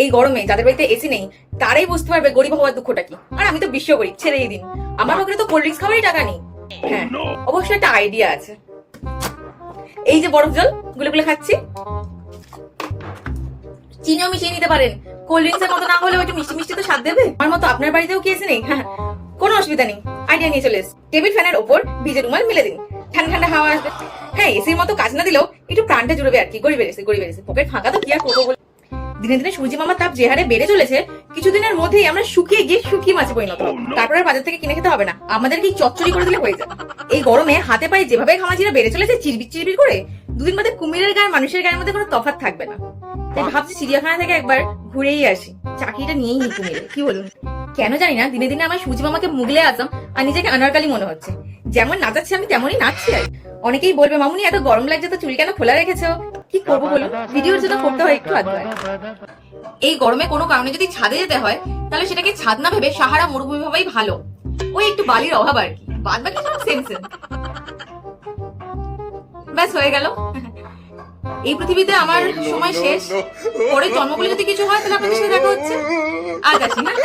এই গরমে যাদের বাড়িতে এসি নেই তারাই বুঝতে পারবে গরিব হওয়ার দুঃখটা কি। আর আমি তো বিশ্ব গরিব, ছেড়েই দিন। আমার পকেটে তো কোল্ড ড্রিঙ্কস খাওয়ারই টাকা নেই। হ্যাঁ, অবশ্যই একটা আইডিয়া আছে। এই যে বরফ জল গুলো গুলো খাচ্ছি, চিনিও মিশিয়ে নিতে পারেন। কোল্ড ড্রিঙ্কস এর মতো না হলেও একটু মিষ্টি মিষ্টি তো স্বাদ দেবে। আমার মতো আপনার বাড়িতেও কি এসি নেই? হ্যাঁ, কোনো অসুবিধা নেই, আইডিয়া নিয়ে চলে এসেছি। টেবিল ফ্যানের ওপর ভিজে রুমাল মেলে দিন, ঠান্ডা ঠান্ডা হাওয়া আসবে। হ্যাঁ, এসির মতো কাজ না দিলেও একটু প্রাণটা জুড়বে আর কি। গরিবের এসি, গরিবের এসি, পকেট ফাঁকা তো কি আর করবো বলে। দিনে দিনে সূর্যি মামার তাপ যে হারে বেড়ে চলেছে, কিছুদিনের মধ্যেই আমরা শুকিয়ে গিয়ে শুকিয়ে মাছে পরিণত হবো। তারপর আর বাজার থেকে কিনে খেতে হবে না, আমাদের কি চচ্চড়ি করে দিলে হয়ে যায়। এই গরমে হাতে পায়ে যেভাবে ঘামাচিরা বেড়ে চলেছে চিরবির চিরবির করে, দুদিন বাদে কুমিরের গায়ে মানুষের গায়ের মধ্যে কোনো তফাৎ থাকবে না। তাই ভাবছি চিড়িয়াখানা থেকে একবার ঘুরেই আসি, চাকরিটা নিয়েই নি কুমিরের, কি বলুন? কেন জানি না দিনে দিনে আমার সূর্যি মামাকে মুগলে আজম আর নিজেকে আনারকালি মনে হচ্ছে। যেমন নাচাচ্ছি আমি তেমনই নাচছি। আর অনেকেই বলবে মামুনি এত গরম লাগছে তো চুল কেন খোলা রেখেছো? কি করবো বলুন, ভিডিওর জন্য করতে হয় একটু আধ। এই গরমে কোনো কারণে যদি ছাদে যেতে হয় তাহলে সেটাকে ছাদ না ভেবে সাহারা মরুভূমি ভাবেই ভালো। ওই একটু বালির অভাব আর কি, বাদ বাকি সব সেম সেম। ব্যাস হয়ে গেল। এই পৃথিবীতে আমার সময় শেষ। পরে জন্মগুলো যদি কিছু হয় তাহলে আপনাদের সাথে দেখা হচ্ছে। আজ আসি, হ্যাঁ।